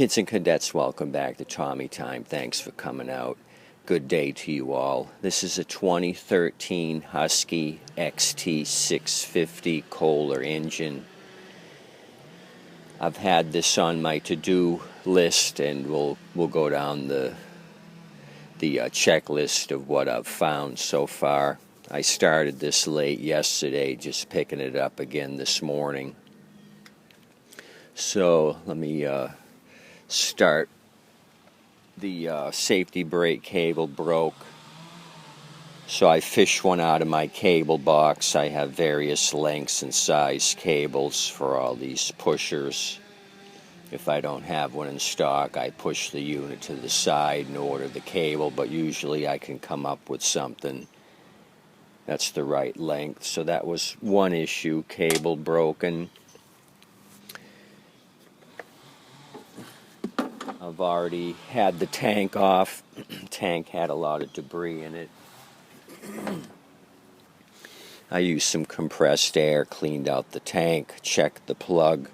Kids and cadets, welcome back to Tommy Time. Thanks for coming out. Good day to you all. This is a 2013 Husky XT650 Kohler engine. I've had this on my to-do list, and we'll go down the checklist of what I've found so far. I started this late yesterday, just picking it up again this morning. So let me start. The safety brake cable broke, so I fished one out of my cable box. I have various lengths and size cables for all these pushers. If I don't have one in stock, I push the unit to the side and order the cable, but usually I can come up with something that's the right length. So that was one issue, cable broken. I've already had the tank off. Tank had a lot of debris in it. I used some compressed air, cleaned out the tank, checked the plug.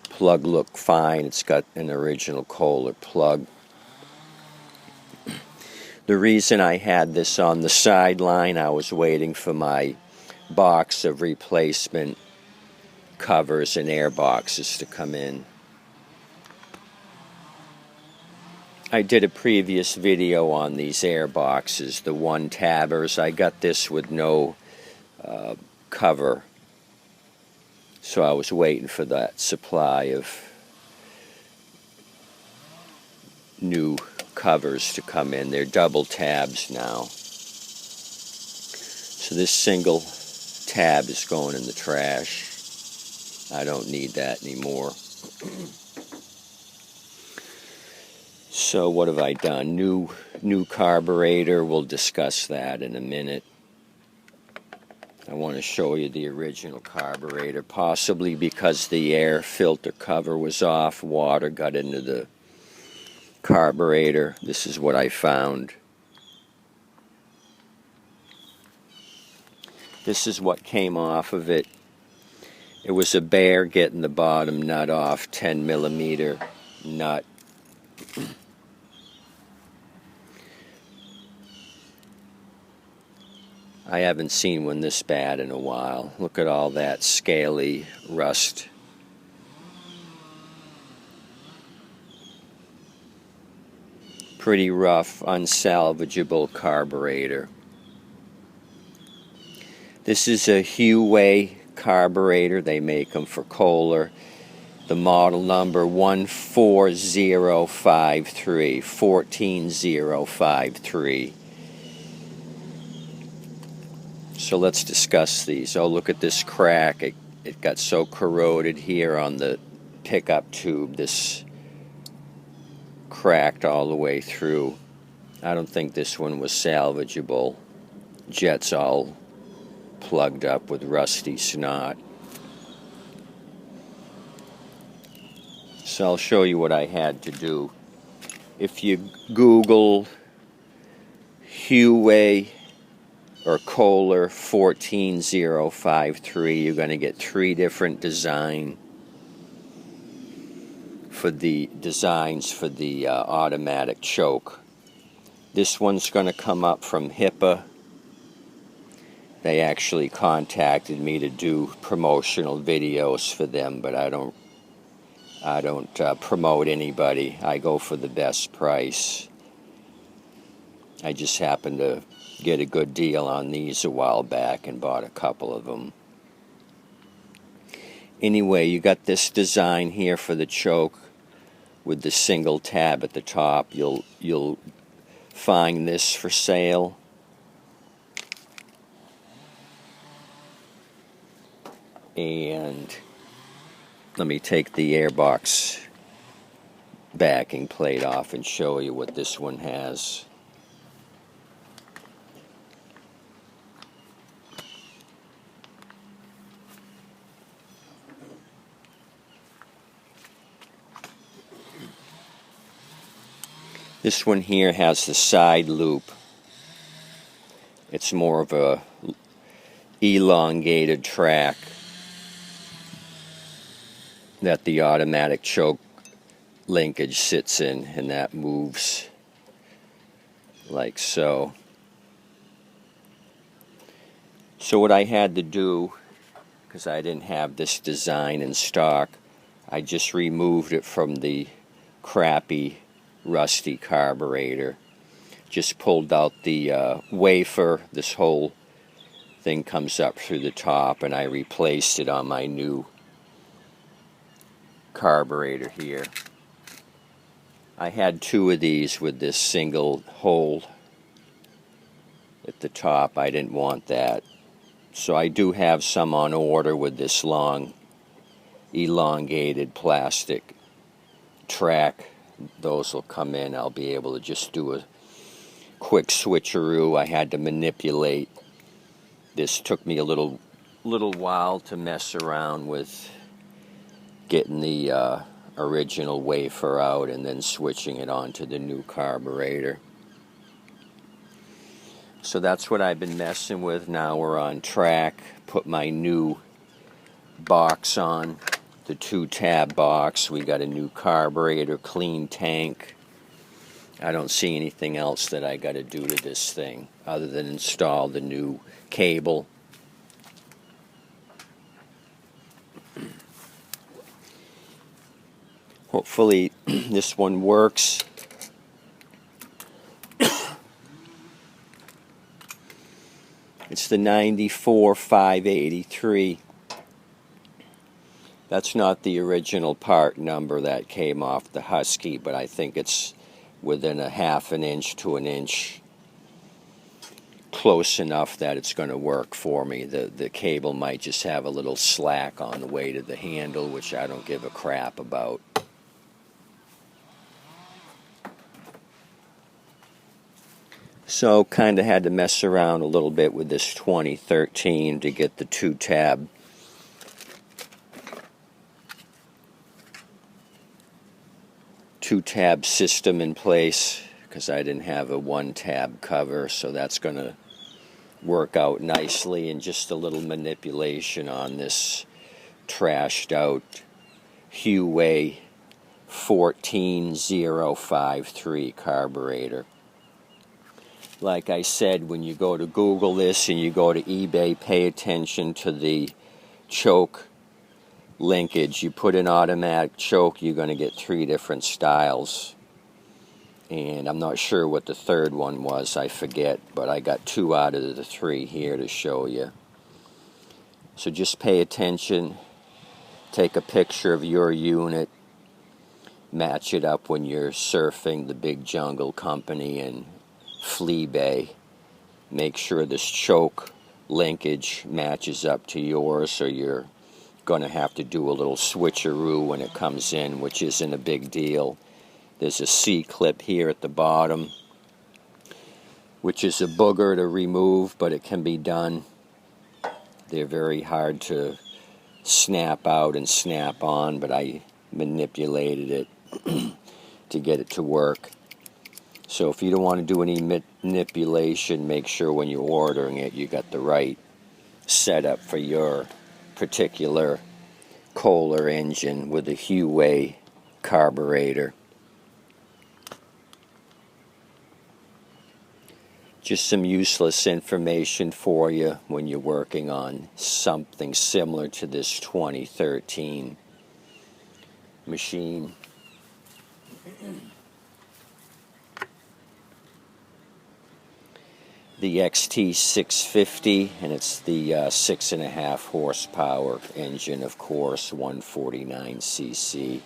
Plug looked fine. It's got an original Kohler plug. The reason I had this on the sideline, I was waiting for my box of replacement covers and air boxes to come in. I did a previous video on these air boxes, the one tabbers. I got this with no cover, so I was waiting for that supply of new covers to come in. They're double tabs now. So this single tab is going in the trash. I don't need that anymore. So what have I done? New carburetor. We'll discuss that in a minute. I want to show you the original carburetor. Possibly because the air filter cover was off, water got into the carburetor. This is what I found. This is what came off of it. It was a bear getting the bottom nut off, 10mm nut. I haven't seen one this bad in a while. Look at all that scaly rust. Pretty rough, unsalvageable carburetor. This is a Huayi carburetor. They make them for Kohler. The model number 14053. 14053. So let's discuss these. Oh, look at this crack. It got so corroded here on the pickup tube. This cracked all the way through. I don't think this one was salvageable. Jet's all plugged up with rusty snot. So I'll show you what I had to do. If you Google Huayi or Kohler 14053, you're going to get three different designs for the automatic choke. This one's going to come up from HIPAA. They actually contacted me to do promotional videos for them, but I don't promote anybody. I go for the best price. I just happened to get a good deal on these a while back and bought a couple of them. Anyway, you got this design here for the choke with the single tab at the top. You'll find this for sale. And let me take the airbox backing plate off and show you what this one has. This one here has the side loop. It's more of a elongated track that the automatic choke linkage sits in, and that moves like so. So what I had to do, because I didn't have this design in stock, I just removed it from the crappy rusty carburetor. Just pulled out the wafer. This whole thing comes up through the top, and I replaced it on my new carburetor here. I had two of these with this single hole at the top. I didn't want that. So I do have some on order with this long elongated plastic track. Those will come in. I'll be able to just do a quick switcheroo. I had to manipulate. This took me a little while to mess around with getting the original wafer out and then switching it onto the new carburetor. So that's what I've been messing with. Now we're on track. Put my new box on, the 2-tab box. We got a new carburetor, clean tank. I don't see anything else that I got to do to this thing other than install the new cable. Hopefully this one works. It's the 94-583. That's not the original part number that came off the Husky, but I think it's within a half an inch to an inch close enough that it's going to work for me. The cable might just have a little slack on the way to the handle, which I don't give a crap about. So kind of had to mess around a little bit with this 2013 to get the 2-tab system in place, because I didn't have a 1-tab cover, so that's going to work out nicely. And just a little manipulation on this trashed out Huayi 14053 carburetor. Like I said, when you go to Google this and you go to eBay, pay attention to the choke linkage. You put in automatic choke, you're going to get 3 different styles. And I'm not sure what the third one was, I forget, but I got 2 out of the 3 here to show you. So just pay attention, take a picture of your unit, match it up when you're surfing the Big Jungle Company and Flea Bay. Make sure this choke linkage matches up to yours, or you're going to have to do a little switcheroo when it comes in, which isn't a big deal. There's a C-clip here at the bottom, which is a booger to remove, but it can be done. They're very hard to snap out and snap on, but I manipulated it to get it to work. So if you don't want to do any manipulation, make sure when you're ordering it you got the right setup for your particular Kohler engine with a Huayi carburetor. Just some useless information for you when you're working on something similar to this 2013 machine. The XT650, and it's the 6.5 horsepower engine, of course, 149cc.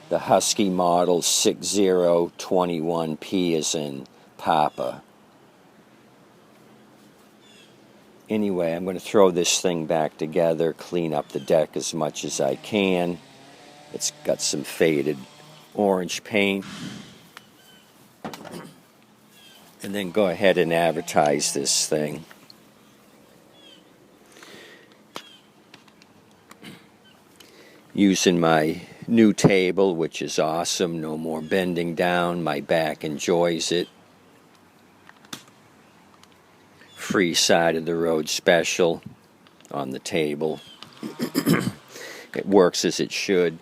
The Husky model 6021P is in Papa. Anyway, I'm going to throw this thing back together, clean up the deck as much as I can. It's got some faded orange paint. And then go ahead and advertise this thing. Using my new table, which is awesome. No more bending down. My back enjoys it. Free side of the road special on the table. It works as it should.